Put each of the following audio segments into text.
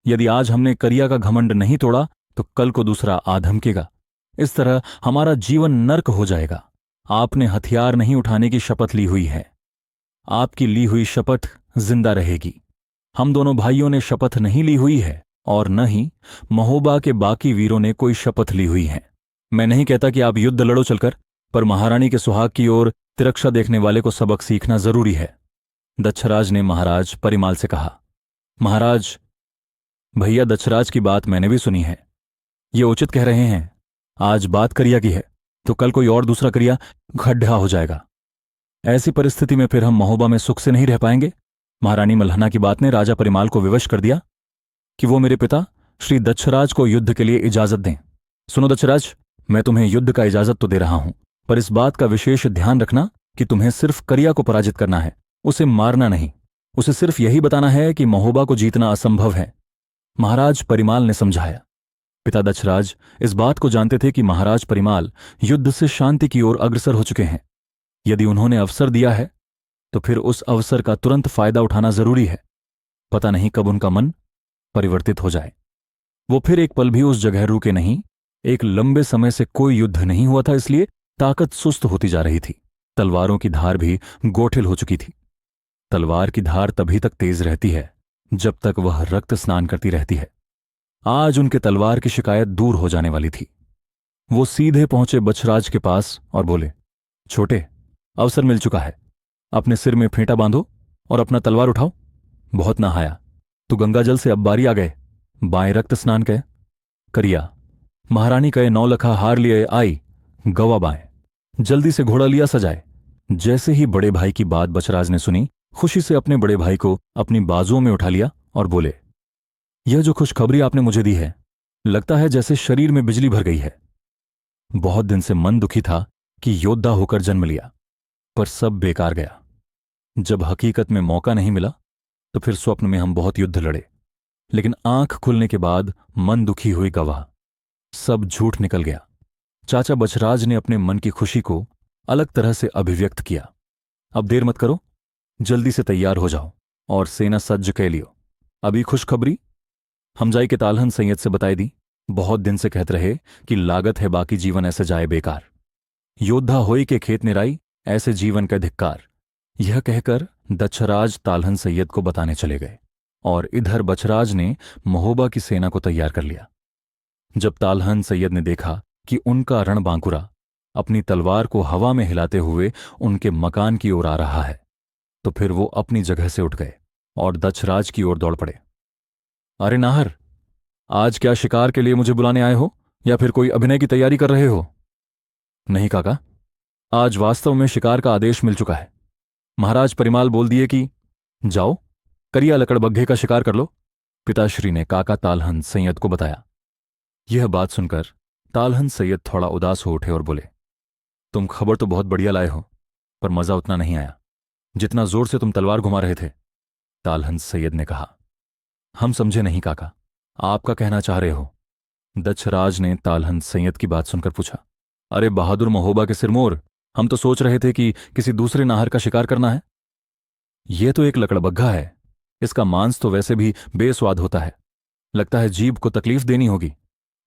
यदि आज हमने करिया का घमंड नहीं तोड़ा तो कल को दूसरा आ धमकेगा। इस तरह हमारा जीवन नर्क हो जाएगा। आपने हथियार नहीं उठाने की शपथ ली हुई है। आपकी ली हुई शपथ जिंदा रहेगी। हम दोनों भाइयों ने शपथ नहीं ली हुई है और न ही महोबा के बाकी वीरों ने कोई शपथ ली हुई है। मैं नहीं कहता कि आप युद्ध लड़ो चलकर, पर महारानी के सुहाग की ओर तिरक्षा देखने वाले को सबक सीखना जरूरी है। दक्षराज ने महाराज परिमाल से कहा। महाराज, भैया दक्षराज की बात मैंने भी सुनी है। ये उचित कह रहे हैं। आज बात करिया की है तो कल कोई और दूसरा करिया गड्ढा हो जाएगा। ऐसी परिस्थिति में फिर हम महोबा में सुख से नहीं रह पाएंगे। महारानी मल्हना की बात ने राजा परिमाल को विवश कर दिया कि वो मेरे पिता श्री दक्षराज को युद्ध के लिए इजाजत दें। सुनो दक्षराज, मैं तुम्हें युद्ध का इजाजत तो दे रहा हूं, पर इस बात का विशेष ध्यान रखना कि तुम्हें सिर्फ करिया को पराजित करना है, उसे मारना नहीं। उसे सिर्फ यही बताना है कि महोबा को जीतना असंभव है। महाराज परिमाल ने समझाया। पिता दक्षराज इस बात को जानते थे कि महाराज परिमाल युद्ध से शांति की ओर अग्रसर हो चुके हैं। यदि उन्होंने अवसर दिया है तो फिर उस अवसर का तुरंत फायदा उठाना जरूरी है। पता नहीं कब उनका मन परिवर्तित हो जाए। वो फिर एक पल भी उस जगह रुके नहीं। एक लंबे समय से कोई युद्ध नहीं हुआ था, इसलिए ताकत सुस्त होती जा रही थी। तलवारों की धार भी गोठिल हो चुकी थी। तलवार की धार तभी तक तेज रहती है जब तक वह रक्त स्नान करती रहती है। आज उनके तलवार की शिकायत दूर हो जाने वाली थी। वो सीधे पहुंचे बछराज के पास और बोले, छोटे, अवसर मिल चुका है। अपने सिर में फेंटा बांधो और अपना तलवार उठाओ। बहुत नहाया तो गंगा जल से अब बारी आ गए। बाएं रक्त स्नान कहे। करिया, महारानी कहे 9 लखा हार लिए आई, गवा बाएं। जल्दी से घोड़ा लिया सजाए। जैसे ही बड़े भाई की बात बछराज ने सुनी, खुशी से अपने बड़े भाई को अपनी बाजुओं में उठा लिया और बोले, यह जो खुशखबरी आपने मुझे दी है, लगता है जैसे शरीर में बिजली भर गई है। बहुत दिन से मन दुखी था कि योद्धा होकर जन्म लिया, पर सब बेकार गया। जब हकीकत में मौका नहीं मिला तो फिर स्वप्न में हम बहुत युद्ध लड़े, लेकिन आंख खुलने के बाद मन दुखी हुई गवाह। सब झूठ निकल गया। चाचा बछराज ने अपने मन की खुशी को अलग तरह से अभिव्यक्त किया। अब देर मत करो, जल्दी से तैयार हो जाओ और सेना सज्ज कह लियो। अभी खुशखबरी हमजाई के तालहन सैयद से बताई दी। बहुत दिन से कहते रहे कि लागत है बाकी जीवन ऐसे जाए बेकार। योद्धा होई के खेत निराई, ऐसे जीवन का धिक्कार। यह कहकर दक्षराज तालहन सैयद को बताने चले गए और इधर बछराज ने महोबा की सेना को तैयार कर लिया। जब तालहन सैयद ने देखा कि उनका रणबांकुरा अपनी तलवार को हवा में हिलाते हुए उनके मकान की ओर आ रहा है, तो फिर वो अपनी जगह से उठ गए और दक्षराज की ओर दौड़ पड़े। अरे नाहर, आज क्या शिकार के लिए मुझे बुलाने आए हो या फिर कोई अभिनय की तैयारी कर रहे हो? नहीं काका, आज वास्तव में शिकार का आदेश मिल चुका है। महाराज परिमाल बोल दिए कि जाओ करिया लकड़बग्घे का शिकार कर लो। पिताश्री ने काका तालहन सैयद को बताया। यह बात सुनकर तालहन सैयद थोड़ा उदास हो उठे और बोले, तुम खबर तो बहुत बढ़िया लाए हो, पर मजा उतना नहीं आया जितना जोर से तुम तलवार घुमा रहे थे। तालहन सैयद ने कहा, हम समझे नहीं काका, आपका कहना चाह रहे हो? दक्षराज ने तालहन सैयद की बात सुनकर पूछा। अरे बहादुर महोबा के सिरमोर, हम तो सोच रहे थे कि किसी दूसरे नाहर का शिकार करना है। यह तो एक लकड़बग्घा है, इसका मांस तो वैसे भी बेस्वाद होता है, लगता है जीभ को तकलीफ देनी होगी।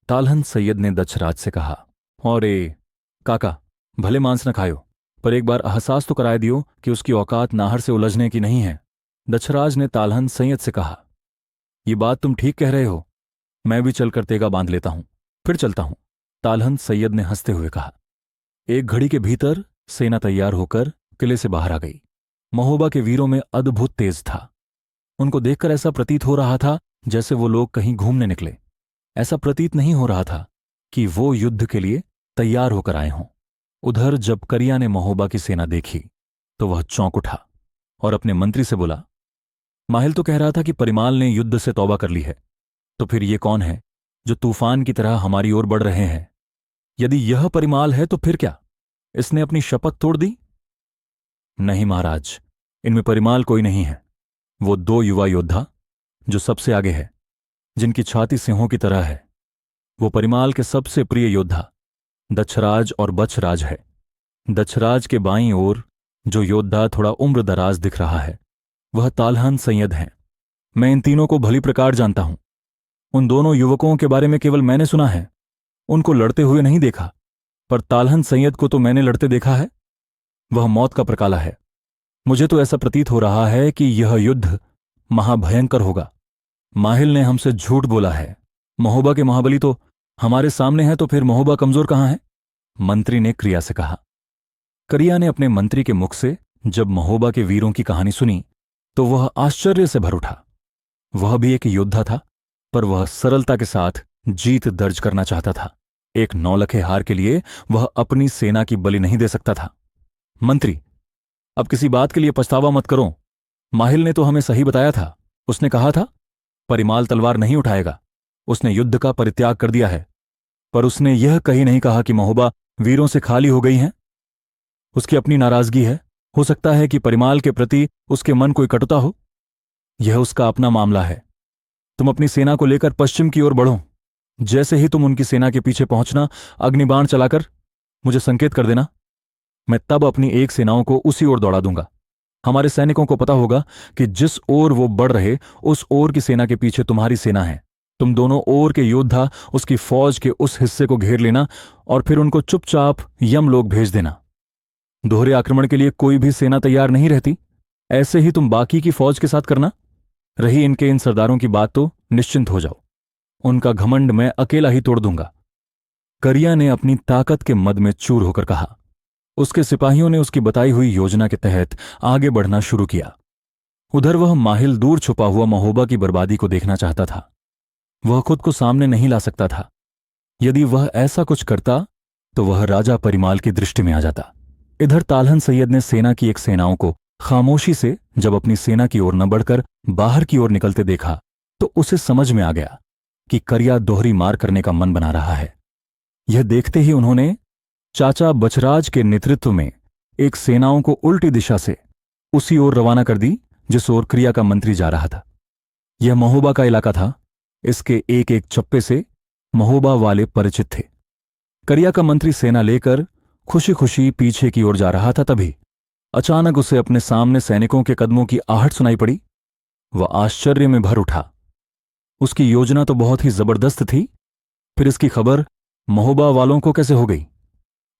तालहन सैयद ने दक्षराज से कहा। और काका, भले मांस न खायो, पर एक बार एहसास तो कराए दियो कि उसकी औकात नाहर से उलझने की नहीं है। दक्षराज ने तालहन सैयद से कहा, यह बात तुम ठीक कह रहे हो, मैं भी चलकर तेगा बांध लेता हूं, फिर चलता हूं। तालहन सैयद ने हंसते हुए कहा। एक घड़ी के भीतर सेना तैयार होकर किले से बाहर आ गई। महोबा के वीरों में अद्भुत तेज था। उनको देखकर ऐसा प्रतीत हो रहा था जैसे वो लोग कहीं घूमने निकले। ऐसा प्रतीत नहीं हो रहा था कि वो युद्ध के लिए तैयार होकर आए हों। उधर जब करिया ने महोबा की सेना देखी तो वह चौंक उठा और अपने मंत्री से बोला, माहिल तो कह रहा था कि परिमाल ने युद्ध से तौबा कर ली है, तो फिर ये कौन है जो तूफान की तरह हमारी ओर बढ़ रहे हैं? यदि यह परिमाल है तो फिर क्या इसने अपनी शपथ तोड़ दी? नहीं महाराज, इनमें परिमाल कोई नहीं है। वो 2 युवा योद्धा जो सबसे आगे है, जिनकी छाती सिंहों की तरह है। वो परिमाल के सबसे प्रिय योद्धा दक्षराज और बछराज है। दक्षराज के बाईं ओर जो योद्धा थोड़ा उम्र दराज दिख रहा है, वह तालहन सैयद है। मैं इन तीनों को भली प्रकार जानता हूं। उन दोनों युवकों के बारे में केवल मैंने सुना है, उनको लड़ते हुए नहीं देखा, पर तालहन सैयद को तो मैंने लड़ते देखा है। वह मौत का प्रकाला है। मुझे तो ऐसा प्रतीत हो रहा है कि यह युद्ध महाभयंकर होगा। माहिल ने हमसे झूठ बोला है। महोबा के महाबली तो हमारे सामने हैं, तो फिर महोबा कमजोर कहां है? मंत्री ने क्रिया से कहा। करिया ने अपने मंत्री के मुख से जब महोबा के वीरों की कहानी सुनी तो वह आश्चर्य से भर उठा। वह भी एक योद्धा था, पर वह सरलता के साथ जीत दर्ज करना चाहता था। एक नौलखे हार के लिए वह अपनी सेना की बलि नहीं दे सकता था। मंत्री, अब किसी बात के लिए पछतावा मत करो। माहिल ने तो हमें सही बताया था। उसने कहा था परिमाल तलवार नहीं उठाएगा। उसने युद्ध का परित्याग कर दिया है, पर उसने यह कहीं नहीं कहा कि महोबा वीरों से खाली हो गई हैं। उसकी अपनी नाराजगी है। हो सकता है कि परिमाल के प्रति उसके मन कोई कटुता हो। यह उसका अपना मामला है। तुम अपनी सेना को लेकर पश्चिम की ओर बढ़ो। जैसे ही तुम उनकी सेना के पीछे पहुंचना, अग्निबाण चलाकर मुझे संकेत कर देना। मैं तब अपनी एक सेनाओं को उसी ओर दौड़ा दूंगा। हमारे सैनिकों को पता होगा कि जिस ओर वो बढ़ रहे, उस ओर की सेना के पीछे तुम्हारी सेना है। तुम दोनों ओर के योद्धा उसकी फौज के उस हिस्से को घेर लेना और फिर उनको चुपचाप यमलोक भेज देना। दोहरे आक्रमण के लिए कोई भी सेना तैयार नहीं रहती। ऐसे ही तुम बाकी की फौज के साथ करना। रही इनके इन सरदारों की बात, तो निश्चिंत हो जाओ। उनका घमंड मैं अकेला ही तोड़ दूंगा। करिया ने अपनी ताकत के मद में चूर होकर कहा। उसके सिपाहियों ने उसकी बताई हुई योजना के तहत आगे बढ़ना शुरू किया। उधर वह माहिल दूर छुपा हुआ महोबा की बर्बादी को देखना चाहता था। वह खुद को सामने नहीं ला सकता था। यदि वह ऐसा कुछ करता तो वह राजा परिमाल की दृष्टि में आ जाता। इधर तालहन सैयद ने सेना की एक सेनाओं को खामोशी से जब अपनी सेना की ओर न बढ़कर बाहर की ओर निकलते देखा तो उसे समझ में आ गया कि करिया दोहरी मार करने का मन बना रहा है। यह देखते ही उन्होंने चाचा बचराज के नेतृत्व में एक सेनाओं को उल्टी दिशा से उसी ओर रवाना कर दी जिस ओर क्रिया का मंत्री जा रहा था। यह महोबा का इलाका था। इसके एक एक चप्पे से महोबा वाले परिचित थे। करिया का मंत्री सेना लेकर खुशी खुशी पीछे की ओर जा रहा था, तभी अचानक उसे अपने सामने सैनिकों के कदमों की आहट सुनाई पड़ी। वह आश्चर्य में भर उठा। उसकी योजना तो बहुत ही जबरदस्त थी, फिर इसकी खबर महोबा वालों को कैसे हो गई?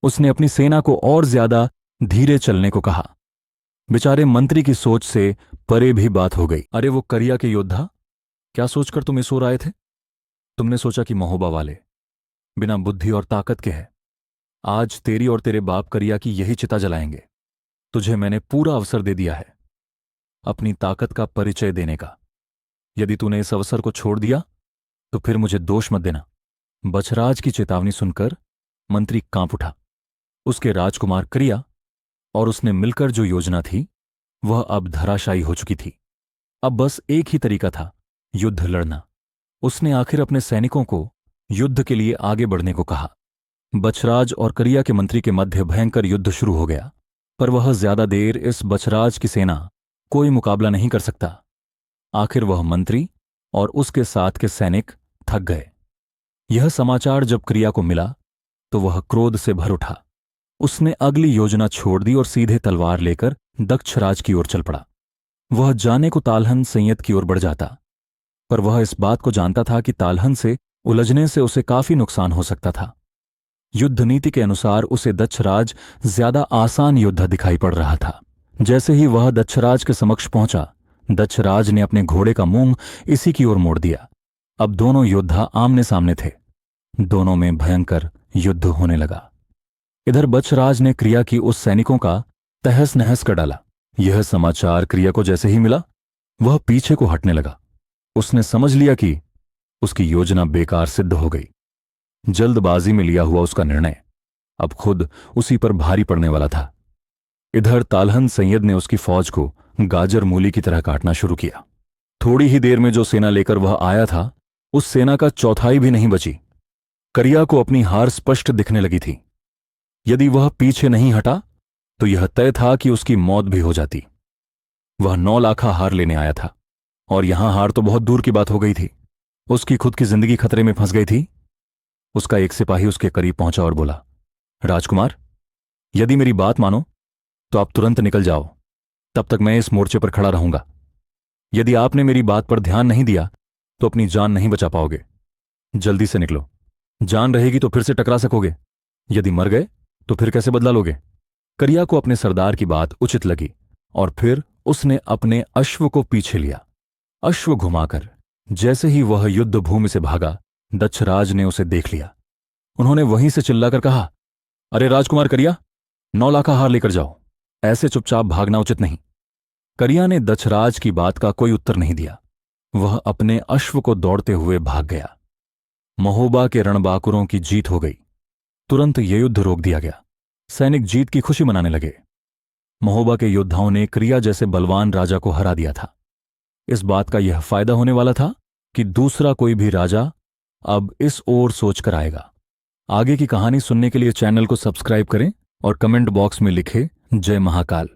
उसने अपनी सेना को और ज्यादा धीरे चलने को कहा। बेचारे मंत्री की सोच से परे भी बात हो गई। अरे वो करिया के योद्धा, क्या सोचकर तुम इस ओर आए थे? तुमने सोचा कि महोबा वाले बिना बुद्धि और ताकत के हैं। आज तेरी और तेरे बाप करिया की यही चिता जलाएंगे। तुझे मैंने पूरा अवसर दे दिया है अपनी ताकत का परिचय देने का। यदि तूने इस अवसर को छोड़ दिया तो फिर मुझे दोष मत देना। बचराज की चेतावनी सुनकर मंत्री कांप उठा। उसके राजकुमार करिया और उसने मिलकर जो योजना थी वह अब धराशायी हो चुकी थी। अब बस एक ही तरीका था, युद्ध लड़ना। उसने आखिर अपने सैनिकों को युद्ध के लिए आगे बढ़ने को कहा। बचराज और करिया के मंत्री के मध्य भयंकर युद्ध शुरू हो गया, पर वह ज्यादा देर इस बचराज की सेना कोई मुकाबला नहीं कर सकता। आखिर वह मंत्री और उसके साथ के सैनिक थक गए। यह समाचार जब करिया को मिला तो वह क्रोध से भर उठा। उसने अगली योजना छोड़ दी और सीधे तलवार लेकर दक्षराज की ओर चल पड़ा। वह जाने को तालहन सैयद की ओर बढ़ जाता, पर वह इस बात को जानता था कि तालहन से उलझने से उसे काफी नुकसान हो सकता था। युद्ध नीति के अनुसार उसे दक्षराज ज्यादा आसान योद्धा दिखाई पड़ रहा था। जैसे ही वह दक्षराज के समक्ष पहुंचा, दक्षराज ने अपने घोड़े का मुंह इसी की ओर मोड़ दिया। अब दोनों योद्धा आमने सामने थे। दोनों में भयंकर युद्ध होने लगा। इधर बचराज ने क्रिया की उस सैनिकों का तहस नहस कर डाला। यह समाचार क्रिया को जैसे ही मिला, वह पीछे को हटने लगा। उसने समझ लिया कि उसकी योजना बेकार सिद्ध हो गई। जल्दबाजी में लिया हुआ उसका निर्णय अब खुद उसी पर भारी पड़ने वाला था। इधर तालहन सैयद ने उसकी फौज को गाजर मूली की तरह काटना शुरू किया। थोड़ी ही देर में जो सेना लेकर वह आया था, उस सेना का चौथाई भी नहीं बची। करिया को अपनी हार स्पष्ट दिखने लगी थी। यदि वह पीछे नहीं हटा तो यह तय था कि उसकी मौत भी हो जाती। वह 9 लाखा हार लेने आया था, और यहां हार तो बहुत दूर की बात हो गई थी। उसकी खुद की जिंदगी खतरे में फंस गई थी। उसका एक सिपाही उसके करीब पहुंचा और बोला, राजकुमार, यदि मेरी बात मानो तो आप तुरंत निकल जाओ। तब तक मैं इस मोर्चे पर खड़ा रहूंगा। यदि आपने मेरी बात पर ध्यान नहीं दिया तो अपनी जान नहीं बचा पाओगे। जल्दी से निकलो। जान रहेगी तो फिर से टकरा सकोगे, यदि मर गए तो फिर कैसे बदला लोगे? करिया को अपने सरदार की बात उचित लगी और फिर उसने अपने अश्व को पीछे लिया। अश्व घुमाकर जैसे ही वह युद्ध भूमि से भागा, दक्षराज ने उसे देख लिया। उन्होंने वहीं से चिल्लाकर कहा, अरे राजकुमार करिया, 9 लाखा हार लेकर जाओ, ऐसे चुपचाप भागना उचित नहीं। करिया ने दक्षराज की बात का कोई उत्तर नहीं दिया। वह अपने अश्व को दौड़ते हुए भाग गया। महोबा के रणबांकुरों की जीत हो गई। तुरंत यह युद्ध रोक दिया गया। सैनिक जीत की खुशी मनाने लगे। महोबा के योद्धाओं ने करिया जैसे बलवान राजा को हरा दिया था। इस बात का यह फायदा होने वाला था कि दूसरा कोई भी राजा अब इस ओर सोचकर आएगा। आगे की कहानी सुनने के लिए चैनल को सब्सक्राइब करें और कमेंट बॉक्स में लिखें जय महाकाल।